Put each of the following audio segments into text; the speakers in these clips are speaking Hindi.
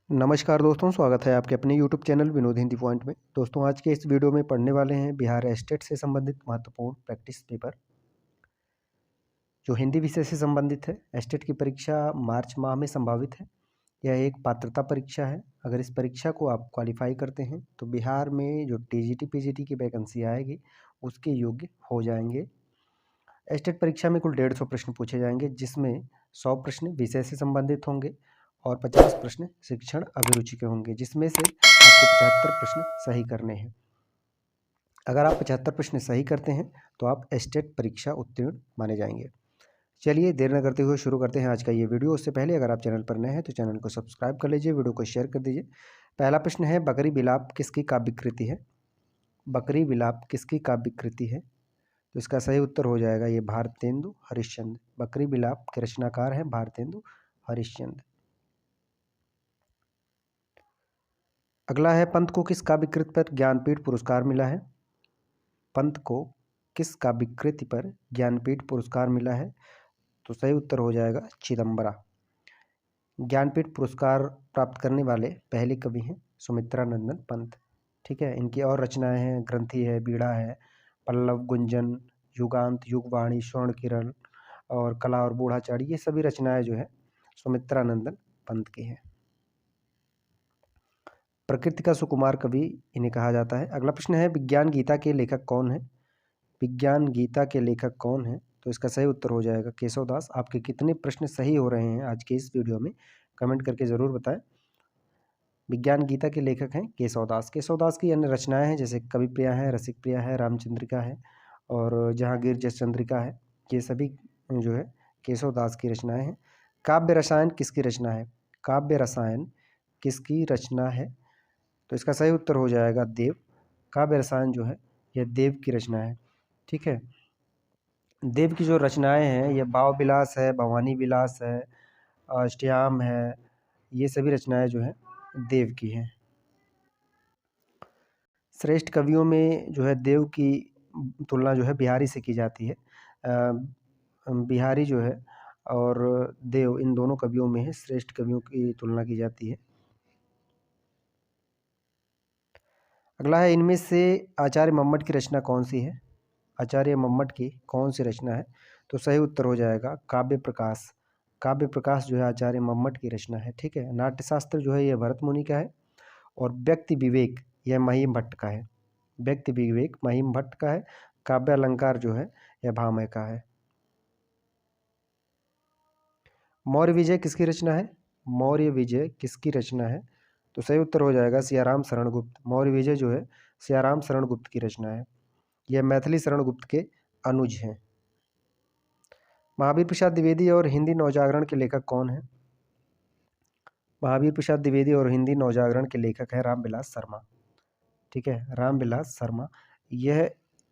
नमस्कार दोस्तों, स्वागत है आपके अपने YouTube channel Vinod Hindi point में। दोस्तों, आज के इस वीडियो में पढ़ने वाले हैं बिहार एस्टेट से संबंधित महत्वपूर्ण प्रैक्टिस पेपर, जो हिंदी विषय से संबंधित है। एस्टेट की परीक्षा मार्च माह में संभावित है। यह एक पात्रता परीक्षा है। अगर इस परीक्षा को आप क्वालिफाई करते हैं तो बिहार में जो टीजीटी पीजीटी की वैकेंसी आएगी उसके योग्य हो जाएंगे। एस्टेट परीक्षा में कुल 150 प्रश्न पूछे जाएंगे, जिसमें 100 प्रश्न विषय से संबंधित होंगे और 50 प्रश्न शिक्षण अभिरुचि के होंगे, जिसमें से आपको 75 प्रश्न सही करने हैं। अगर आप 75 प्रश्न सही करते हैं तो आप एस्टेट परीक्षा उत्तीर्ण माने जाएंगे। चलिए देर न करते हुए शुरू करते हैं आज का ये वीडियो। उससे पहले अगर आप चैनल पर नए हैं तो चैनल को सब्सक्राइब कर लीजिए, वीडियो को शेयर कर दीजिए। पहला प्रश्न है, बकरी विलाप किसकी काव्य कृति है? बकरी विलाप किसकी काव्य कृति है? तो इसका सही उत्तर हो जाएगा ये भारतेंदु हरिश्चंद्र। बकरी विलाप के रचनाकार हैं भारतेंदु हरिश्चंद्र। अगला है, पंत को किस काव्य कृति पर ज्ञानपीठ पुरस्कार मिला है? पंत को किस काव्य कृति पर ज्ञानपीठ पुरस्कार मिला है? तो सही उत्तर हो जाएगा चिदंबरा। ज्ञानपीठ पुरस्कार प्राप्त करने वाले पहले कवि हैं सुमित्रा नंदन पंत। ठीक है, इनकी और रचनाएं हैं, ग्रंथि है, बीड़ा है, पल्लव गुंजन, युगांत, युगवाणी, स्वर्ण किरण और कला और बूढ़ाचारी, ये सभी रचनाएं जो है सुमित्रा नंदन पंत की हैं। प्रकृति का सुकुमार कवि इन्हें कहा जाता है। अगला प्रश्न है, विज्ञान गीता के लेखक कौन है? विज्ञान गीता के लेखक कौन है? तो इसका सही उत्तर हो जाएगा केशव दास। आपके कितने प्रश्न सही हो रहे हैं आज के इस वीडियो में, कमेंट करके ज़रूर बताएं। विज्ञान गीता के लेखक हैं केशव दास। केशव दास की अन्य रचनाएं हैं जैसे कवि प्रिया है, रसिक प्रिया है, रामचंद्रिका है और जहांगीर जसचंद्रिका है। ये सभी जो है केशव दास की रचनाएं हैं। काव्य रसायन किसकी रचना है? काव्य रसायन किसकी रचना है? तो इसका सही उत्तर हो जाएगा देव। काव्य रसायन जो है यह देव की रचना है। ठीक है, देव की जो रचनाएं हैं ये भाव विलास है, भवानी विलास है, अष्टयाम है, ये सभी रचनाएं जो हैं देव की हैं। श्रेष्ठ कवियों में जो है देव की तुलना जो है बिहारी से की जाती है। बिहारी जो है और देव, इन दोनों कवियों में श्रेष्ठ कवियों की तुलना की जाती है। अगला है, इनमें से आचार्य मम्मट की रचना कौन सी है? आचार्य मम्मट की कौन सी रचना है? तो सही उत्तर हो जाएगा काव्य प्रकाश। काव्य प्रकाश जो है आचार्य मम्मट की रचना है। ठीक है, नाट्यशास्त्र जो है यह भरत मुनि का है और व्यक्ति विवेक यह महिम भट्ट का है। व्यक्ति विवेक महिम भट्ट का है। काव्य अलंकार जो है यह भामह का है। मौर्य विजय किसकी रचना है? मौर्य विजय किसकी रचना है? तो सही उत्तर हो जाएगा सियाराम शरण गुप्त। मौर्य विजय जो है सियाराम शरण गुप्त की रचना है। यह मैथिली शरण गुप्त के अनुज हैं। महावीर प्रसाद द्विवेदी और हिंदी नवजागरण के लेखक कौन हैं? महावीर प्रसाद द्विवेदी और हिंदी नवजागरण के लेखक हैं रामविलास शर्मा। ठीक है, रामविलास शर्मा, यह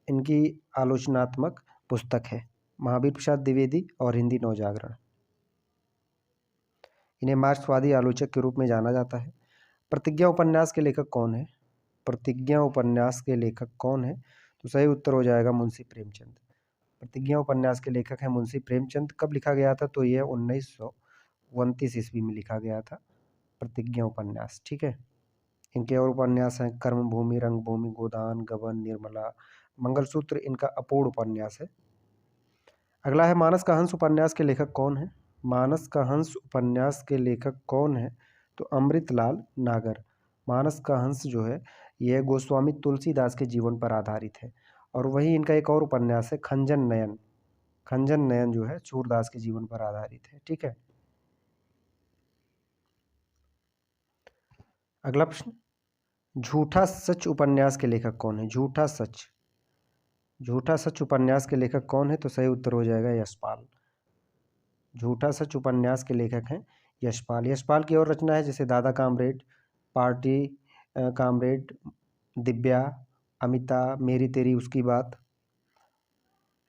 इनकी आलोचनात्मक पुस्तक है, महावीर प्रसाद द्विवेदी और हिंदी नवजागरण। इन्हें मार्क्सवादी आलोचक के रूप में जाना जाता है। प्रतिज्ञा उपन्यास के लेखक कौन है? प्रतिज्ञा उपन्यास के लेखक कौन है? तो सही उत्तर हो जाएगा मुंशी प्रेमचंद। प्रतिज्ञा उपन्यास के लेखक हैं मुंशी प्रेमचंद। कब लिखा गया था? तो यह 1929 ईस्वी में लिखा गया था प्रतिज्ञा उपन्यास। ठीक है, इनके और उपन्यास हैं कर्मभूमि, रंगभूमि, गोदान, गबन, निर्मला, मंगलसूत्र इनका अपूर्ण उपन्यास है। अगला है, मानस का हंस उपन्यास के लेखक कौन है? मानस का हंस उपन्यास के लेखक कौन है? तो अमृतलाल नागर। मानस का हंस जो है यह गोस्वामी तुलसीदास के जीवन पर आधारित है। और वही इनका एक और उपन्यास है खंजन नयन। खंजन नयन जो है सूरदास के जीवन पर आधारित है। ठीक है, अगला प्रश्न, झूठा सच उपन्यास के लेखक कौन है? झूठा सच, झूठा सच उपन्यास के लेखक कौन है? तो सही उत्तर हो जाएगा यशपाल। झूठा सच उपन्यास के लेखक हैं यशपाल। यशपाल की और रचना है जैसे दादा comrade, party comrade, Divya, Amita, मेरी तेरी उसकी बात।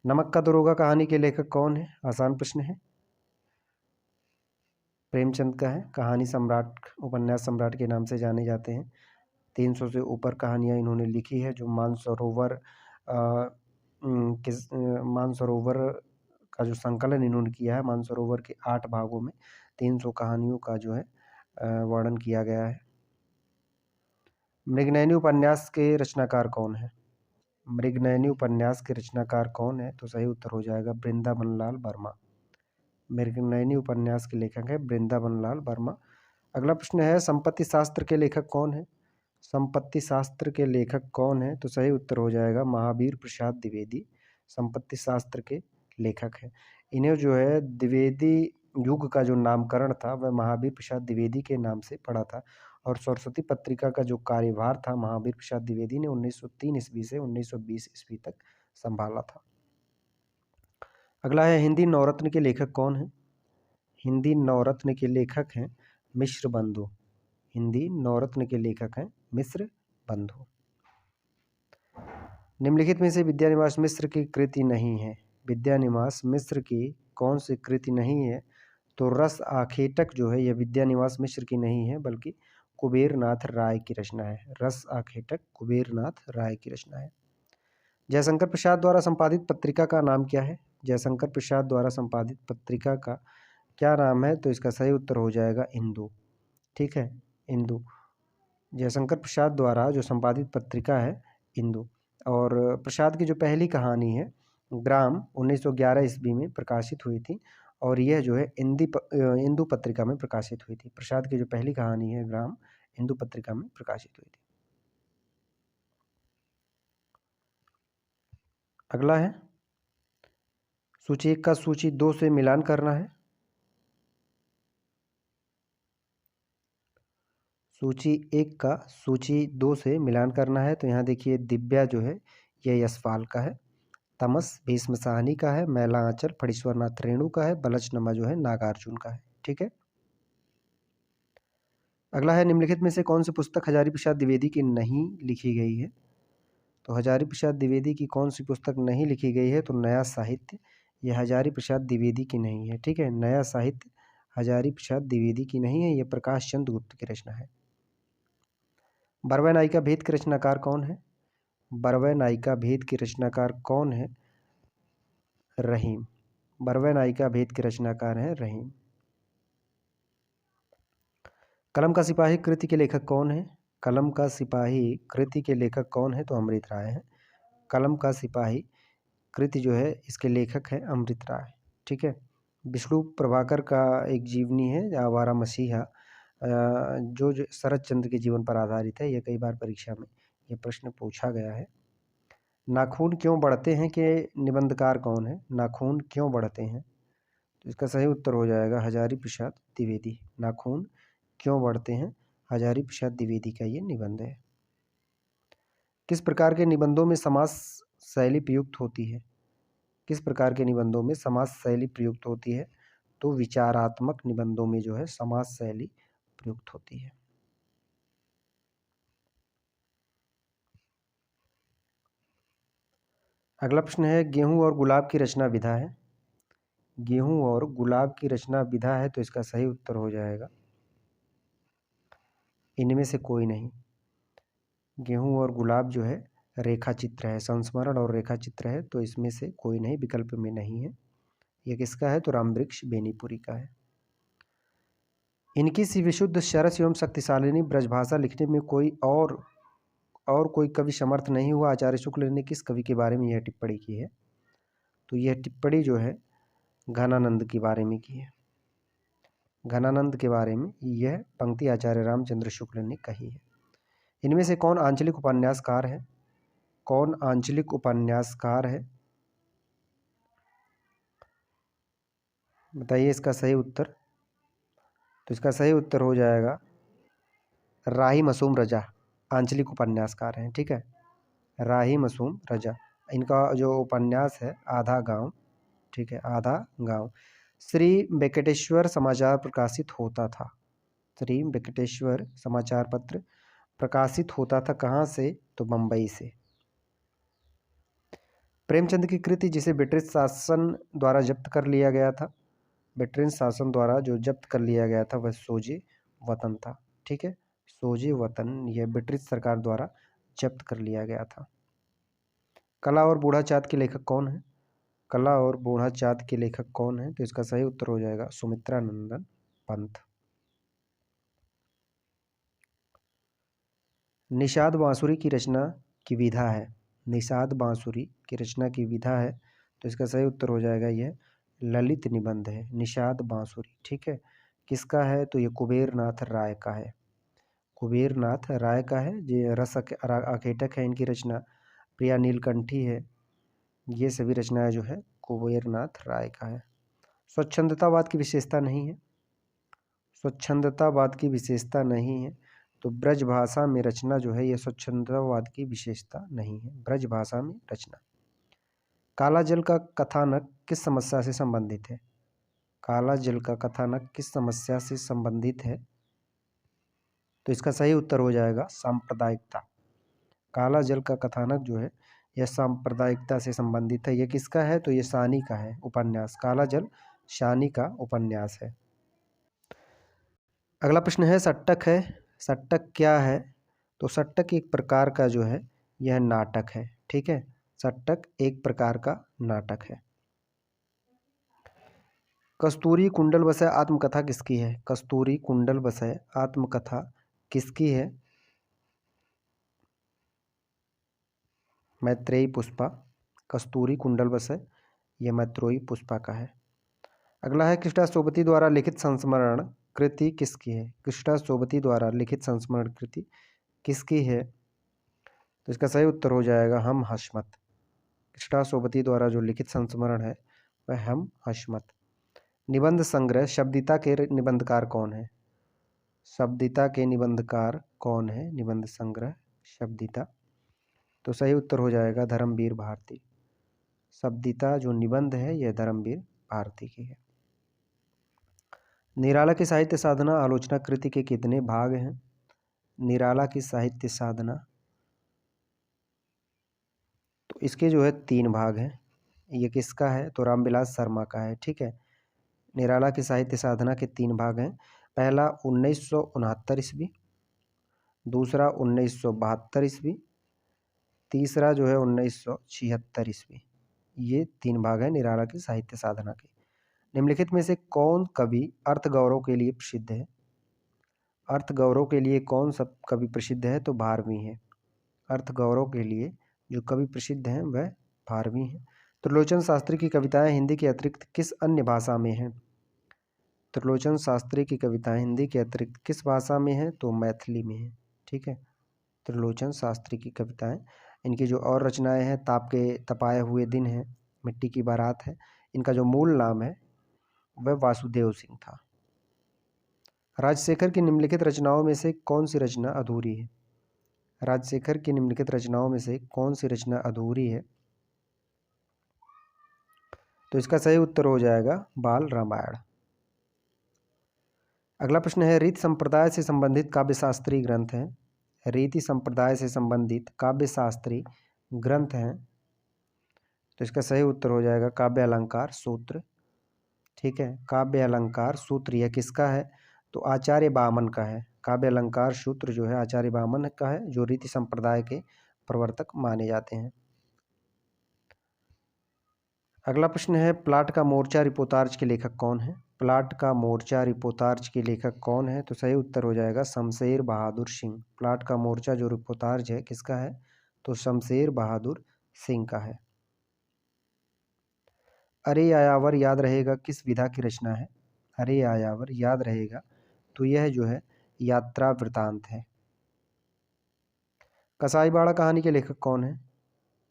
नमक का दरोगा कहानी के लेखक कौन है? आसान प्रश्न है, प्रेमचंद का है। कहानी सम्राट, उपन्यास सम्राट के नाम से जाने जाते हैं। 300 से ऊपर कहानियाँ इन्होंने लिखी है। जो मानसरोवर मानसरोवर का जो संकलन इन्होंने किया है, मानसरोवर के 8 भागों में 300 कहानियों का जो है वर्णन किया गया है। मृगनयनी उपन्यास के रचनाकार कौन है? मृगनयनी उपन्यास के रचनाकार कौन है? तो सही उत्तर हो जाएगा वृंदावन लाल वर्मा। मृगनयनी उपन्यास के लेखक है वृंदावन लाल वर्मा। अगला प्रश्न है संपत्ति शास्त्र के लेखक कौन है? संपत्ति शास्त्र के लेखक कौन है? तो सही उत्तर हो जाएगा महावीर प्रसाद द्विवेदी संपत्ति शास्त्र के लेखक हैं। इन्हें जो है द्विवेदी युग का जो नामकरण था वह महावीर प्रसाद द्विवेदी के नाम से पड़ा था। और सरस्वती पत्रिका का जो कार्यभार था महावीर प्रसाद द्विवेदी ने 1903 ईस्वी से 1920 ईस्वी तक संभाला था। अगला है हिंदी नवरत्न के लेखक कौन है? हिंदी नवरत्न के लेखक हैं मिश्र बंधु। हिंदी नवरत्न के लेखक हैं मिश्र बंधु। निम्नलिखित में से विद्यानिवास मिश्र की कृति नहीं है। विद्यानिवास मिश्र की कौन सी कृति नहीं है? तो रस आखेटक जो है यह विद्यानिवास मिश्र की नहीं है बल्कि कुबेरनाथ राय की रचना है। रस आखेटक कुबेरनाथ राय की रचना है। जयशंकर प्रसाद द्वारा संपादित पत्रिका का नाम क्या है? जयशंकर प्रसाद द्वारा संपादित पत्रिका का क्या नाम है? तो इसका सही उत्तर हो जाएगा इंदु। ठीक है, इंदु। जयशंकर प्रसाद द्वारा जो संपादित पत्रिका है इंदु। और प्रसाद की जो पहली कहानी है ग्राम 1911 ईस्वी में प्रकाशित हुई थी और यह जो है इंदु पत्रिका में प्रकाशित हुई थी। प्रसाद की जो पहली कहानी है ग्राम इंदु पत्रिका में प्रकाशित हुई थी। अगला है सूची 1 का सूची 2 से मिलान करना है। सूची 1 का सूची 2 से मिलान करना है। तो यहाँ देखिए दिव्या जो है यह यशपाल का है, तमस भीष्म साहनी का है, मैला आंचल फणीश्वरनाथ रेणु का है, बलचनमा जो है नागार्जुन का है। ठीक है। अगला है निम्नलिखित में से कौन सी पुस्तक हजारी प्रसाद द्विवेदी की नहीं लिखी गई है? तो हजारी प्रसाद द्विवेदी की कौन सी पुस्तक नहीं लिखी गई है? तो नया साहित्य। यह हजारी प्रसाद द्विवेदी की नहीं है। ठीक है, नया साहित्य हजारी प्रसाद द्विवेदी की नहीं है, यह प्रकाश चंद्र गुप्त की रचना है। बरवै नायिका भेद के रचनाकार कौन है? बरवै नायिका भेद के रचनाकार कौन है? रहीम। बरवै नायिका भेद के रचनाकार हैं रहीम। कलम का सिपाही कृति के लेखक कौन है? कलम का सिपाही कृति के लेखक कौन है? तो अमृत राय है। कलम का सिपाही कृति जो है इसके लेखक हैं अमृत राय। ठीक है। विष्णु प्रभाकर का एक जीवनी है आवारा मसीहा जो शरद चंद्र के जीवन पर आधारित है। यह कई बार परीक्षा में ये प्रश्न पूछा गया है। नाखून क्यों बढ़ते हैं के निबंधकार कौन है? नाखून क्यों बढ़ते हैं? तो इसका सही उत्तर हो जाएगा हजारी प्रसाद द्विवेदी। नाखून क्यों बढ़ते हैं? हजारी प्रसाद द्विवेदी का ये निबंध है। किस प्रकार के निबंधों में समास शैली प्रयुक्त होती है? किस प्रकार के निबंधों में समास शैली प्रयुक्त होती है? तो विचारात्मक निबंधों में जो है समास शैली प्रयुक्त होती है। अगला प्रश्न है गेहूं और गुलाब की रचना विधा है। गेहूं और गुलाब की रचना विधा है तो इसका सही उत्तर हो जाएगा इनमें से कोई नहीं। गेहूं और गुलाब जो है रेखा चित्र है, संस्मरण और रेखा चित्र है, तो इसमें से कोई नहीं, विकल्प में नहीं है। यह किसका है? तो रामवृक्ष बेनीपुरी का है। इनकी सी विशुद्ध सरस एवं शक्तिशालिनी ब्रजभाषा लिखने में कोई और कोई कवि समर्थ नहीं हुआ। आचार्य शुक्ल ने किस कवि के बारे में यह टिप्पणी की है? तो यह टिप्पणी जो है घनानंद के बारे में की है। घनानंद के बारे में यह पंक्ति आचार्य रामचंद्र शुक्ल ने कही है। इनमें से कौन आंचलिक उपन्यासकार है? कौन आंचलिक उपन्यासकार है? बताइए इसका सही उत्तर। तो इसका सही उत्तर हो जाएगा राही मासूम रजा आंचलिक उपन्यासकार हैं। ठीक है, राही मासूम रजा। इनका जो उपन्यास है आधा गांव। ठीक है, आधा गांव। श्री वेंकटेश्वर समाचार प्रकाशित होता था। श्री वेंकटेश्वर समाचार पत्र प्रकाशित होता था कहाँ से? तो बम्बई से। प्रेमचंद की कृति जिसे ब्रिटिश शासन द्वारा जब्त कर लिया गया था, ब्रिटिश शासन द्वारा जो जब्त कर लिया गया था वह सोजे वतन था। ठीक है, सोजे वतन यह ब्रिटिश सरकार द्वारा जब्त कर लिया गया था। कला और बूढ़ा चाँद के लेखक कौन है? कला और बूढ़ा चाँद के लेखक कौन है? तो इसका सही उत्तर हो जाएगा सुमित्रा नंदन पंत। निषाद बांसुरी की रचना की विधा है। निषाद बांसुरी की रचना की विधा है, तो इसका सही उत्तर हो जाएगा यह ललित निबंध है। निषाद बांसुरी, ठीक है। किसका है? तो ये कुबेरनाथ राय का है। कुबेरनाथ राय का है। ये रस आकेटक है इनकी रचना। प्रिया नीलकंठी है। ये सभी रचनाएं जो है कुबेरनाथ राय का है। स्वच्छंदतावाद की विशेषता नहीं है। स्वच्छंदतावाद की विशेषता नहीं है, तो ब्रज भाषा में रचना जो है यह स्वच्छंदतावाद की विशेषता नहीं है। ब्रज भाषा में रचना। काला जल का कथानक किस समस्या से संबंधित है? काला जल का कथानक किस समस्या से संबंधित है? तो इसका सही उत्तर हो जाएगा सांप्रदायिकता। काला जल का कथानक जो है यह सांप्रदायिकता से संबंधित है। यह किसका है? तो यह सानी का है उपन्यास। काला जल सानी का उपन्यास है। अगला प्रश्न है सट्टक है। सट्टक क्या है? तो सट्टक एक प्रकार का जो है यह नाटक है, ठीक है। सट्टक एक प्रकार का नाटक है। कस्तूरी कुंडल बसय आत्मकथा किसकी है? कस्तूरी कुंडल बसय आत्मकथा किसकी है? मैत्रेयी पुष्पा। कस्तूरी कुंडल बसय यह मैत्रेयी पुष्पा का है। अगला है कृष्णा सोबती द्वारा लिखित संस्मरण कृति किसकी है? कृष्णा सोबती द्वारा लिखित संस्मरण कृति किसकी है? तो इसका सही उत्तर हो जाएगा हम हशमत। कृष्णा सोबती द्वारा जो लिखित संस्मरण है वह हम हशमत। निबंध संग्रह शब्दिता के निबंधकार कौन है? शब्दिता के निबंधकार कौन है? निबंध संग्रह शब्दिता, तो सही उत्तर हो जाएगा धर्मवीर भारती। शब्दिता जो निबंध है यह धर्मवीर भारती की है। निराला की साहित्य साधना आलोचना कृति के कितने भाग हैं? निराला की साहित्य साधना, तो इसके जो है 3 भाग हैं। ये किसका है? तो रामविलास शर्मा का है, ठीक है। निराला की साहित्य साधना के 3 भाग हैं। पहला 1969 ईस्वी, दूसरा 1972 ईस्वी, तीसरा जो है 1976 ईस्वी। ये 3 भाग हैं निराला की साहित्य साधना के। निम्नलिखित में से कौन कवि अर्थ गौरव के लिए प्रसिद्ध है? अर्थ गौरव के लिए कौन सब कवि प्रसिद्ध है? तो भारवी है। अर्थ गौरव के लिए जो कवि प्रसिद्ध हैं वह भारवी हैं। त्रिलोचन शास्त्री की कविताएं हिंदी के अतिरिक्त किस अन्य भाषा में हैं? त्रिलोचन शास्त्री की कविताएं हिंदी के अतिरिक्त किस भाषा में हैं? तो मैथिली में है, ठीक है। त्रिलोचन शास्त्री की कविताएं, इनकी जो और रचनाएं हैं ताप के तपाए हुए दिन है, मिट्टी की बारात है, इनका जो मूल नाम है वह वासुदेव सिंह था। राजशेखर की निम्नलिखित रचनाओं में से कौन सी रचना अधूरी है? राजशेखर की निम्नलिखित रचनाओं में से कौन सी रचना अधूरी है? तो इसका सही उत्तर हो जाएगा बाल रामायण। अगला प्रश्न है रीति संप्रदाय से संबंधित काव्यशास्त्री ग्रंथ हैं। रीति संप्रदाय से संबंधित काव्यशास्त्री ग्रंथ हैं, तो इसका सही उत्तर हो जाएगा काव्य अलंकार सूत्र, ठीक है। काव्य अलंकार सूत्र यह किसका है? तो आचार्य बामन का है। काव्य अलंकार सूत्र जो है आचार्य बामन का है, जो रीति संप्रदाय के प्रवर्तक माने जाते हैं। अगला प्रश्न है प्लाट का मोर्चा रिपोर्तार्ज के लेखक कौन है? प्लाट का मोर्चा रिपोर्तार्ज के लेखक कौन है? तो सही उत्तर हो जाएगा शमशेर बहादुर सिंह। प्लाट का मोर्चा जो रिपोर्तार्ज है किसका है? तो शमशेर बहादुर सिंह का है। अरे यायावर याद रहेगा किस विधा की रचना है? अरे यायावर याद रहेगा, तो यह जो है यात्रा वृतांत है। कसाईबाड़ा कहानी के लेखक कौन है?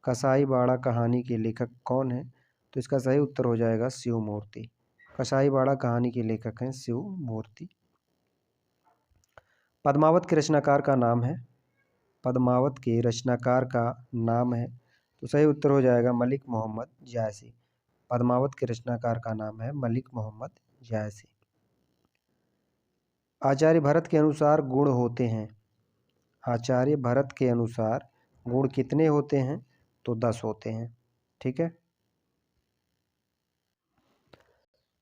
कसाईबाड़ा कहानी के लेखक कौन है? तो इसका सही उत्तर हो जाएगा शिव मूर्ति। कसाईबाड़ा कहानी के लेखक हैं शिव मूर्ति। पद्मावत के रचनाकार का नाम है? पद्मावत के रचनाकार का नाम है, तो सही उत्तर हो जाएगा मलिक मोहम्मद जायसी। पद्मावत के रचनाकार का नाम है मलिक मोहम्मद जायसी। आचार्य भरत के अनुसार गुण होते हैं। आचार्य भरत के अनुसार गुण कितने होते हैं? तो 10 होते हैं, ठीक है।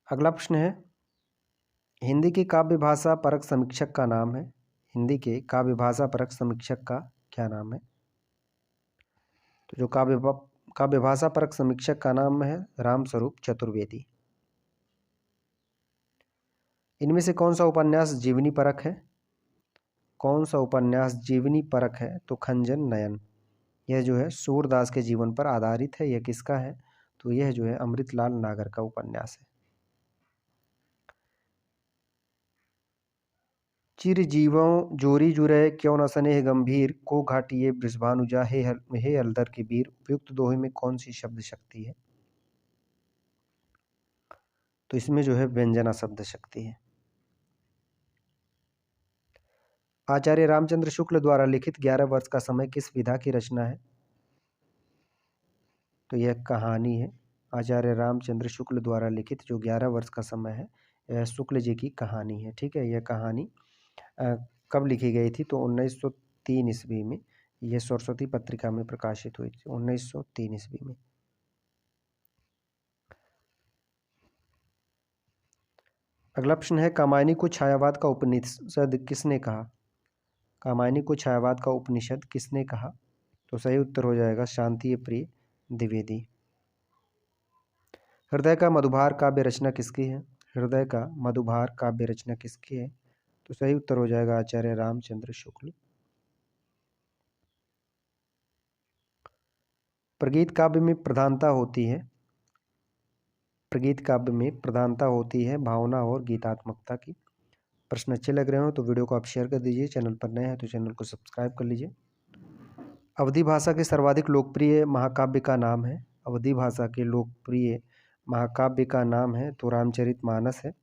अगला प्रश्न है हिंदी के काव्य भाषा परक समीक्षक का नाम है। हिंदी के काव्य भाषा परक समीक्षक का क्या नाम है? तो जो काव्य भाषा परक समीक्षक का नाम है रामस्वरूप चतुर्वेदी। इनमें से कौन सा उपन्यास जीवनी परक है? कौन सा उपन्यास जीवनी परक है? तो खंजन नयन। यह जो है सूरदास के जीवन पर आधारित है। यह किसका है? तो यह जो है अमृतलाल नागर का उपन्यास है। चिरजीवों जोरी जुरै क्यों न स्नेह गंभीर, को घाटिये वृषभानुजा हे हलधर के वीर। उपयुक्त दोहे में कौन सी शब्द शक्ति है? तो इसमें जो है व्यंजना शब्द शक्ति है। आचार्य रामचंद्र शुक्ल द्वारा लिखित 11 वर्ष का समय किस विधा की रचना है? तो यह कहानी है। आचार्य रामचंद्र शुक्ल द्वारा लिखित जो 11 वर्ष का समय है, यह शुक्ल जी की कहानी है। ठीक है, यह कहानी कब लिखी गई थी? तो 1903 ईस्वी में। यह सरस्वती पत्रिका में प्रकाशित हुई थी 1903 ईस्वी में। अगला प्रश्न है, कामायनी को छायावाद का उपनिषद किसने कहा? कामायनी को छायावाद का उपनिषद किसने कहा? तो सही उत्तर हो जाएगा शांति प्रिय द्विवेदी। हृदय का मधुभार काव्य रचना किसकी है? हृदय का मधुभार काव्य रचना किसकी है? तो सही उत्तर हो जाएगा आचार्य रामचंद्र शुक्ल। प्रगीत काव्य में प्रधानता होती है, प्रगीत काव्य में प्रधानता होती है भावना और गीतात्मकता की। प्रश्न अच्छे लग रहे हो तो वीडियो को आप शेयर कर दीजिए। चैनल पर नए हैं तो चैनल को सब्सक्राइब कर लीजिए। अवधी भाषा के सर्वाधिक लोकप्रिय महाकाव्य का नाम है? अवधी भाषा के लोकप्रिय महाकाव्य का नाम है तो रामचरितमानस है,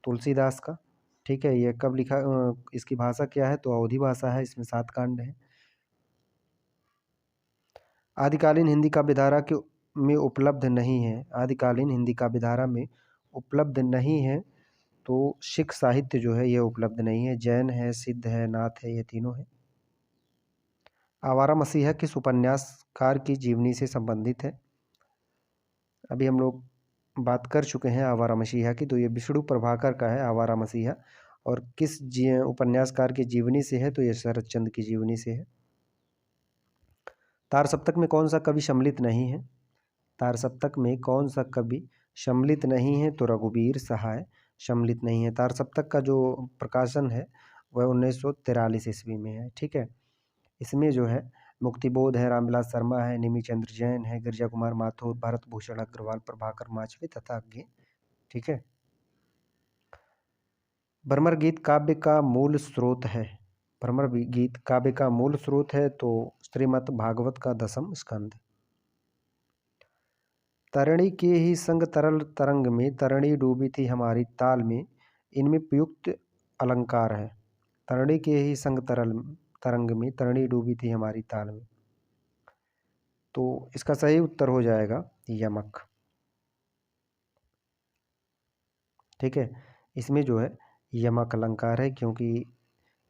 तुलसीदास का। ठीक है, यह कब लिखा, इसकी भाषा क्या है? तो अवधी भाषा है, इसमें 7 कांड हैं। आदिकालीन हिंदी काव्यधारा के में उपलब्ध नहीं है, आदिकालीन हिंदी काव्यधारा में उपलब्ध नहीं है तो सिख साहित्य जो है यह उपलब्ध नहीं है। जैन है, सिद्ध है, नाथ है, ये तीनों है। आवारा मसीहा किस उपन्यासकार की जीवनी से संबंधित है? अभी हम लोग बात कर चुके हैं आवारा मसीहा की, तो ये विष्णु प्रभाकर का है आवारा मसीहा। और किस उपन्यासकार की जीवनी से है? तो ये शरद चंद्र की जीवनी से है। तार सप्तक में कौन सा कवि सम्मिलित नहीं है? तार सप्तक में कौन सा कवि सम्मिलित नहीं है? तो रघुवीर सहाय सम्मिलित नहीं है। तार सप्तक का जो प्रकाशन है वह 1943 ईस्वी में है। ठीक है, इसमें जो है मुक्तिबोध है, रामविलास शर्मा है, निमिचंद्र जैन है, गिरिजा कुमार माथुर, भरत भूषण अग्रवाल, प्रभाकर माचवे तथा अज्ञे। ठीक है, भ्रमर गीत काव्य का मूल स्रोत है? भ्रमर गीत काव्य का मूल स्रोत है तो श्रीमद् भागवत का 10वां स्कंद। तरणि के ही संग तरल तरंग में, तरणि डूबी थी हमारी ताल में, इनमें प्रयुक्त अलंकार है। तरणि के ही संग तरल तरंग में, तरणि डूबी थी हमारी ताल में, तो इसका सही उत्तर हो जाएगा यमक। ठीक है, इसमें जो है यमक अलंकार है क्योंकि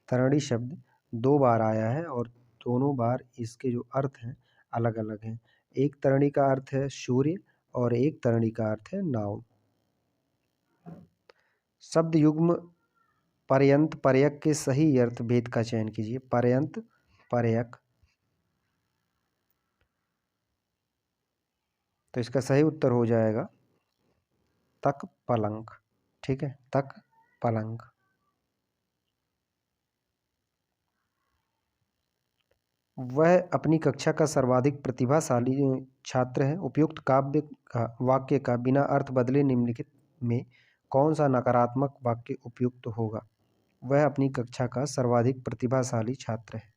तरणि शब्द 2 बार आया है और दोनों बार इसके जो अर्थ हैं अलग अलग हैं। एक तरणि का अर्थ है सूर्य और एक तरणि का अर्थ है नाव। शब्द युग्म पर्यंत पर्यक के सही अर्थ भेद का चयन कीजिए। पर्यंत पर्यक, तो इसका सही उत्तर हो जाएगा तक पलंग। ठीक है, तक पलंग। वह अपनी कक्षा का सर्वाधिक प्रतिभाशाली छात्र है। उपयुक्त काव्य का वाक्य का बिना अर्थ बदले निम्नलिखित में कौन सा नकारात्मक वाक्य उपयुक्त होगा? वह अपनी कक्षा का सर्वाधिक प्रतिभाशाली छात्र है।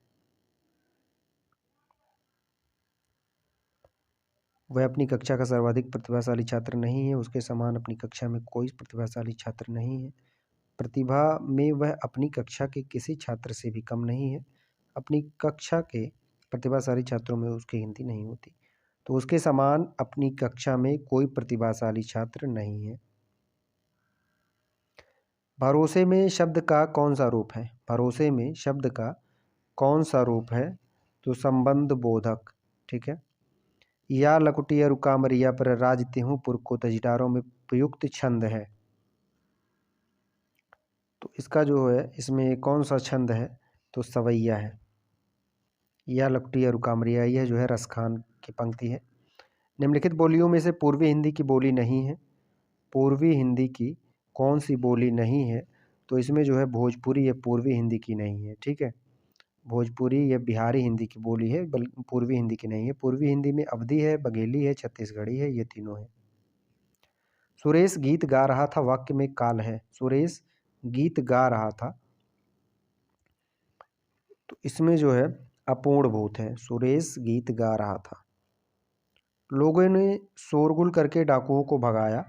वह अपनी कक्षा का सर्वाधिक प्रतिभाशाली छात्र नहीं है, उसके समान अपनी कक्षा में कोई प्रतिभाशाली छात्र नहीं है। प्रतिभा में वह अपनी कक्षा के किसी छात्र से भी कम नहीं है। अपनी कक्षा के प्रतिभाशाली छात्रों में उसकी गिनती नहीं होती, तो उसके समान अपनी कक्षा में कोई प्रतिभाशाली छात्र नहीं है। भरोसे में शब्द का कौन सा रूप है? भरोसे में शब्द का कौन सा रूप है? तो संबंध बोधक। ठीक है, या लकुटिया रुकामरिया पर राज तिहु पुर को तजिटारों में प्रयुक्त छंद है, तो इसका जो है इसमें कौन सा छंद है? तो सवैया है। या लकुटिया रुकामरिया, यह जो है रसखान की पंक्ति है। निम्नलिखित बोलियों में से पूर्वी हिंदी की बोली नहीं है। पूर्वी हिंदी की कौन सी बोली नहीं है? तो इसमें जो है भोजपुरी ये पूर्वी हिंदी की नहीं है, ठीक है। भोजपुरी ये बिहारी हिंदी की बोली है, पूर्वी हिंदी की नहीं है। पूर्वी हिंदी में अवधी है, बघेली है, छत्तीसगढ़ी है, ये तीनों है। सुरेश गीत गा रहा था, वाक्य में काल है। सुरेश गीत गा रहा था, तो इसमें जो है अपूर्ण भूत है। सुरेश गीत गा रहा था। लोगों ने शोरगुल करके डाकुओं को भगाया।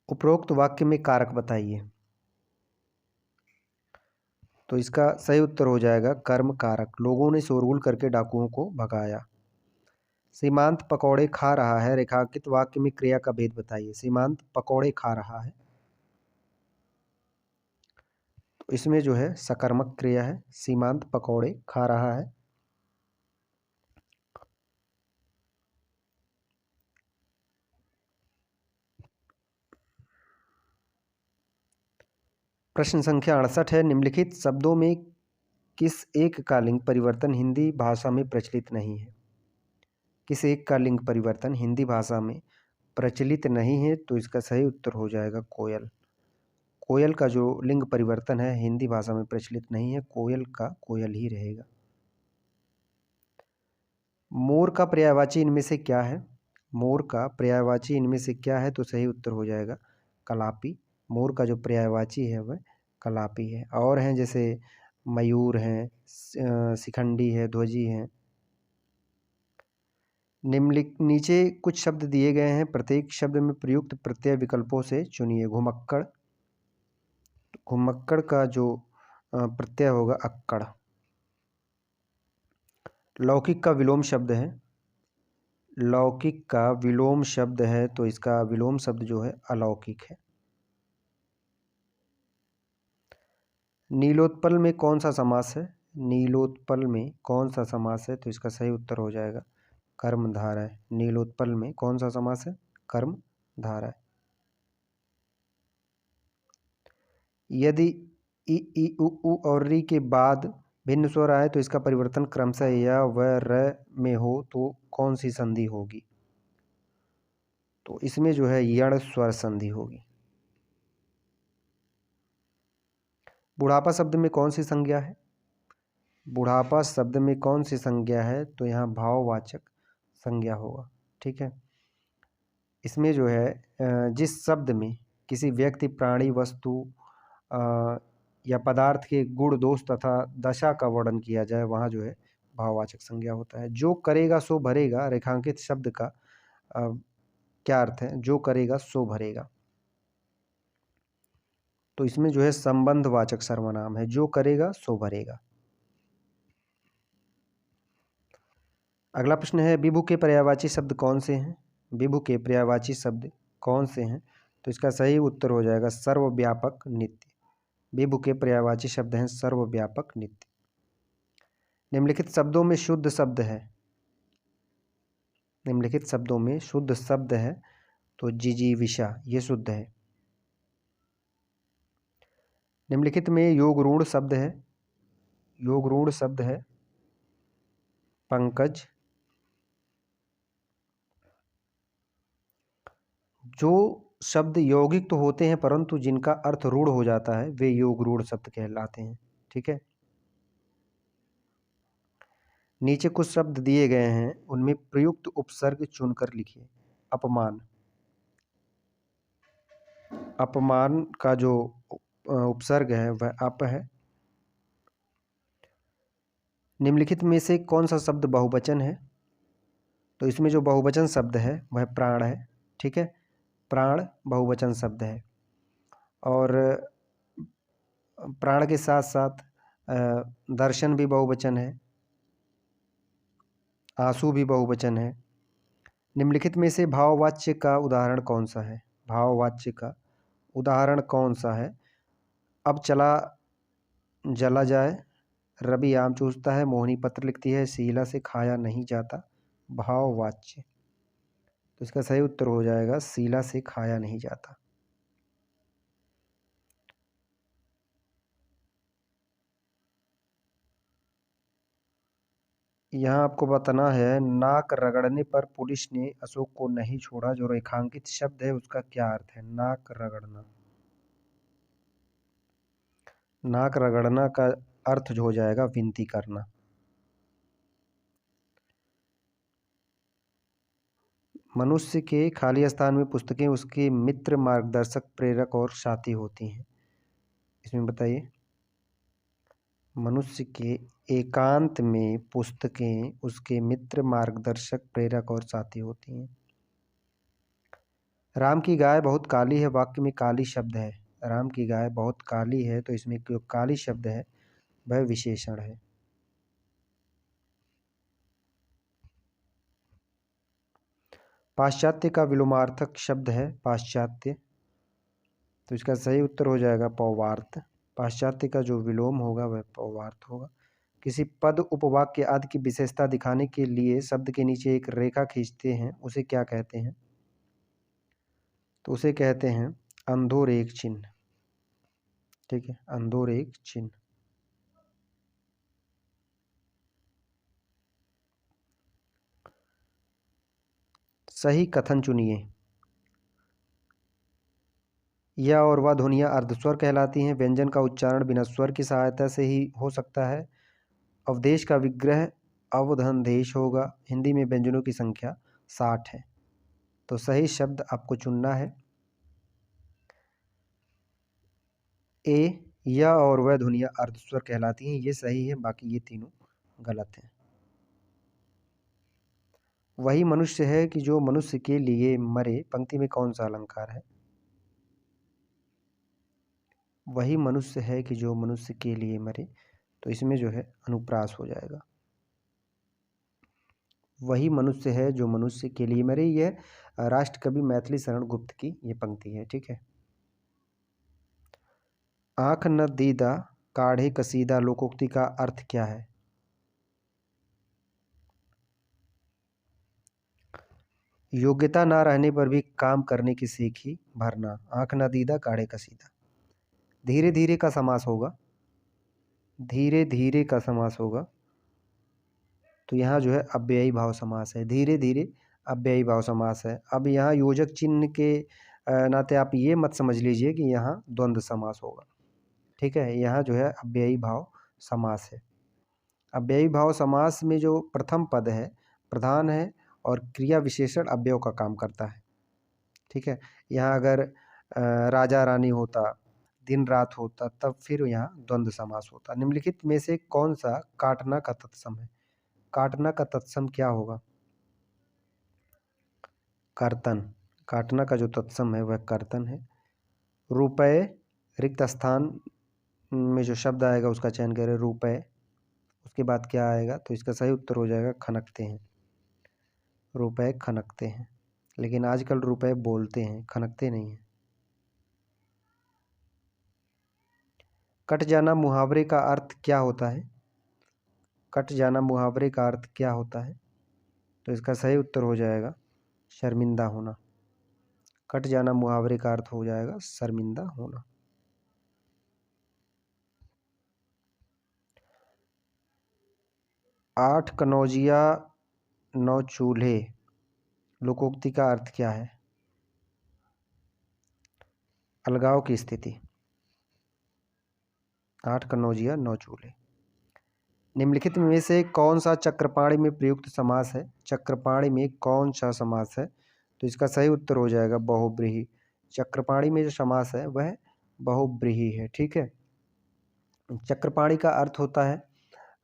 उपरोक्त वाक्य में कारक बताइए। तो इसका सही उत्तर हो जाएगा कर्म कारक। लोगों ने शोरगुल करके डाकुओं को भगाया। सीमांत पकौड़े खा रहा है, रेखांकित वाक्य में क्रिया का भेद बताइए। सीमांत पकौड़े खा रहा है, तो इसमें जो है सकर्मक क्रिया है। सीमांत पकौड़े खा रहा है। प्रश्न संख्या 68 है। निम्नलिखित शब्दों में किस एक का लिंग परिवर्तन हिंदी भाषा में प्रचलित नहीं है? किस एक का लिंग परिवर्तन हिंदी भाषा में प्रचलित नहीं है? तो इसका सही उत्तर हो जाएगा कोयल। कोयल का जो लिंग परिवर्तन है हिंदी भाषा में प्रचलित नहीं है। कोयल का कोयल ही रहेगा। मोर का पर्यायवाची इनमें से क्या है? मोर का पर्यायवाची इनमें से क्या है? तो सही उत्तर हो जाएगा कलापी। मोर का जो पर्यायवाची है वह कलापी है। और हैं जैसे मयूर हैं, शिखंडी है, ध्वजी हैं। नीचे कुछ शब्द दिए गए हैं, प्रत्येक शब्द में प्रयुक्त प्रत्यय विकल्पों से चुनिए। घुमक्कड़, घुमक्कड़ का जो प्रत्यय होगा अक्कड़। लौकिक का विलोम शब्द है। लौकिक का विलोम शब्द है, तो इसका विलोम शब्द जो है अलौकिक है। नीलोत्पल में कौन सा समास है? नीलोत्पल में कौन सा समास है? तो इसका सही उत्तर हो जाएगा कर्मधारय। नीलोत्पल में कौन सा समास है? कर्मधारय। यदि इ, उ, और री के बाद भिन्न स्वर आए तो इसका परिवर्तन क्रमशः य व र में हो तो कौन सी संधि होगी? तो इसमें जो है यण स्वर संधि होगी। बुढ़ापा शब्द में कौन सी संज्ञा है? बुढ़ापा शब्द में कौन सी संज्ञा है? तो यहाँ भाववाचक संज्ञा होगा, ठीक है। इसमें जो है जिस शब्द में किसी व्यक्ति, प्राणी, वस्तु या पदार्थ के गुण, दोष तथा दशा का वर्णन किया जाए वहाँ जो है भाववाचक संज्ञा होता है। जो करेगा सो भरेगा, रेखांकित शब्द का क्या अर्थ है? जो करेगा सो भरेगा, तो इसमें जो है संबंधवाचक सर्वनाम है। जो करेगा सो भरेगा। अगला प्रश्न है, विभु के पर्यायवाची शब्द कौन से हैं? विभु के पर्यायवाची शब्द कौन से हैं? तो इसका सही उत्तर हो जाएगा सर्वव्यापक, नित्य। विभु के पर्यायवाची शब्द हैं सर्वव्यापक, नित्य। निम्नलिखित शब्दों में शुद्ध शब्द है। निम्नलिखित शब्दों में शुद्ध शब्द है, तो जिजीविषा ये शुद्ध है। निम्नलिखित में योगरूढ़ शब्द है। योगरूढ़ शब्द है पंकज। जो शब्द यौगिक तो होते हैं परंतु जिनका अर्थ रूढ़ हो जाता है वे योगरूढ़ शब्द कहलाते हैं, ठीक है। नीचे कुछ शब्द दिए गए हैं, उनमें प्रयुक्त उपसर्ग चुनकर लिखिए। अपमान, अपमान का जो उपसर्ग है वह अप है। निम्नलिखित में से कौन सा शब्द बहुवचन है? तो इसमें जो बहुवचन शब्द है वह प्राण है, ठीक है। प्राण बहुवचन शब्द है। और प्राण के साथ साथ दर्शन भी बहुवचन है, आंसू भी बहुवचन है। निम्नलिखित में से भाववाच्य का उदाहरण कौन सा है? भाववाच्य का उदाहरण कौन सा है? अब चला जला जाए, रवि आम चूसता है, मोहिनी पत्र लिखती है, शीला से खाया नहीं जाता। भाववाच्य, तो इसका सही उत्तर हो जाएगा शीला से खाया नहीं जाता। यहाँ आपको बताना है, नाक रगड़ने पर पुलिस ने अशोक को नहीं छोड़ा, जो रेखांकित शब्द है उसका क्या अर्थ है? नाक रगड़ना। नाक रगड़ना का अर्थ जो हो जाएगा विनती करना। मनुष्य के खाली स्थान में पुस्तकें उसके मित्र, मार्गदर्शक, प्रेरक और साथी होती हैं। इसमें बताइए। मनुष्य के एकांत में पुस्तकें उसके मित्र, मार्गदर्शक, प्रेरक और साथी होती हैं। राम की गाय बहुत काली है, वाक्य में काली शब्द है। राम की गाय बहुत काली है, तो इसमें जो काली शब्द है वह विशेषण है। पाश्चात्य का विलोमार्थक शब्द है पाश्चात्य, तो इसका सही उत्तर हो जाएगा पौवार्त। पाश्चात्य का जो विलोम होगा वह पौवार्त होगा। किसी पद, उपवाक्य आदि की विशेषता दिखाने के लिए शब्द के नीचे एक रेखा खींचते हैं, उसे क्या कहते हैं? तो उसे कहते हैं अंधोरेख चिन्ह। ठीक है, अंधोरेख चिन्ह। सही कथन चुनिए। यह और वह ध्वनियाँ अर्धस्वर कहलाती हैं। व्यंजन का उच्चारण बिना स्वर की सहायता से ही हो सकता है। अवदेश का विग्रह अवधनदेश होगा। हिंदी में व्यंजनों की संख्या 60 है। तो सही शब्द आपको चुनना है ए। यह और वह ध्वनियाँ अर्धस्वर कहलाती हैं, ये सही है, बाकी ये तीनों गलत हैं। वही मनुष्य है कि जो मनुष्य के लिए मरे, पंक्ति में कौन सा अलंकार है? वही मनुष्य है कि जो मनुष्य के लिए मरे, तो इसमें जो है अनुप्रास हो जाएगा। वही मनुष्य है जो मनुष्य के लिए मरे, यह राष्ट्रकवि मैथिली शरण गुप्त की ये पंक्ति है। ठीक है। आँख न दीदा काढ़े कसीदा लोकोक्ति का अर्थ क्या है? योग्यता ना रहने पर भी काम करने की सीख ही भरना। आँख न दीदा काढ़े कसीदा। धीरे धीरे का समास होगा। धीरे धीरे का समास होगा, तो यहाँ जो है अव्ययी भाव समास है। धीरे धीरे अव्ययी भाव समास है। अब यहाँ योजक चिन्ह के नाते आप ये मत समझ लीजिए कि यहाँ द्वंद्व समास होगा। ठीक है, यहाँ जो है अव्ययी भाव समास है। अव्ययी भाव समास में जो प्रथम पद है प्रधान है और क्रिया विशेषण अव्यय का काम करता है। ठीक है, यहाँ अगर राजा रानी होता, दिन रात होता, तब फिर यहाँ द्वंद्व समास होता। निम्नलिखित में से कौन सा काटना का तत्सम है? काटना का तत्सम क्या होगा? कर्तन। काटना का जो तत्सम है वह कर्तन है। रुपए, रिक्त स्थान में जो शब्द आएगा उसका चयन करें, रुपए। उसके बाद क्या आएगा? तो इसका सही उत्तर हो जाएगा खनकते हैं। रुपए खनकते हैं, लेकिन आजकल रुपए बोलते हैं, खनकते नहीं हैं। कट जाना मुहावरे का अर्थ क्या होता है? कट जाना मुहावरे का अर्थ क्या होता है? तो इसका सही उत्तर हो जाएगा शर्मिंदा होना। कट जाना मुहावरे का अर्थ हो जाएगा शर्मिंदा होना। आठ कनौजिया नौ चूल्हे लोकोक्ति का अर्थ क्या है? अलगाव की स्थिति। आठ कनौजिया नौ चूल्हे। निम्नलिखित में से कौन सा चक्रपाणी में प्रयुक्त समास है? चक्रपाणी में कौन सा समास है? तो इसका सही उत्तर हो जाएगा बहुब्रीहि। चक्रपाणी में जो समास है वह बहुब्रीहि है। ठीक है। चक्रपाणी का अर्थ होता है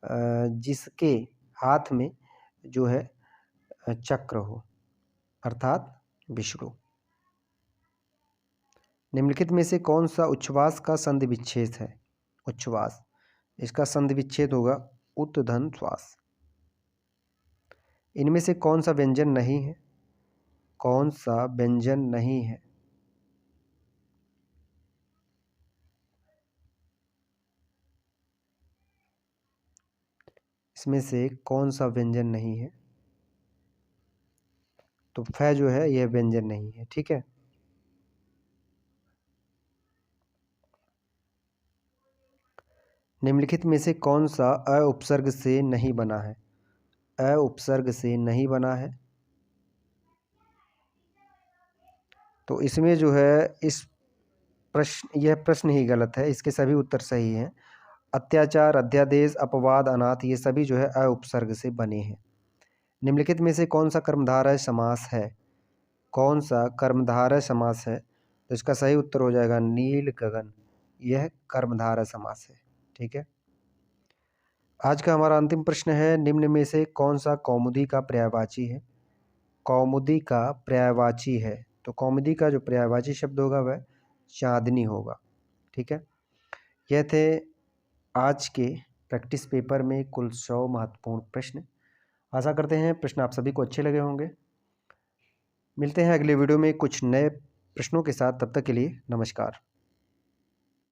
जिसके हाथ में जो है चक्र हो, अर्थात विष्णु। निम्नलिखित में से कौन सा उच्छ्वास का संधि विच्छेद है? उच्छ्वास, इसका संधि विच्छेद होगा उत्तधन श्वास। इनमें से कौन सा व्यंजन नहीं है? कौन सा व्यंजन नहीं है? इसमें से कौन सा व्यंजन नहीं है? तो फ जो है यह व्यंजन नहीं है। ठीक है। निम्नलिखित में से कौन सा अ उपसर्ग से नहीं बना है? अ उपसर्ग से नहीं बना है। तो इसमें जो है यह प्रश्न ही गलत है, इसके सभी उत्तर सही हैं। अत्याचार, अध्यादेश, अपवाद, अनाथ ये सभी जो है अ उपसर्ग से बने हैं। निम्नलिखित में से कौन सा कर्मधारय समास है? कौन सा कर्मधारय समास है? तो इसका सही उत्तर हो जाएगा नील गगन। यह कर्मधारय समास है। ठीक है। आज का हमारा अंतिम प्रश्न है, निम्न में से कौन सा कौमुदी का पर्यायवाची है? कौमुदी का पर्यायवाची है। तो कौमुदी का जो पर्यायवाची शब्द होगा वह चांदनी होगा। ठीक है। यह थे आज के प्रैक्टिस पेपर में कुल 100 महत्वपूर्ण प्रश्न। आशा करते हैं प्रश्न आप सभी को अच्छे लगे होंगे। मिलते हैं अगले वीडियो में कुछ नए प्रश्नों के साथ। तब तक के लिए नमस्कार।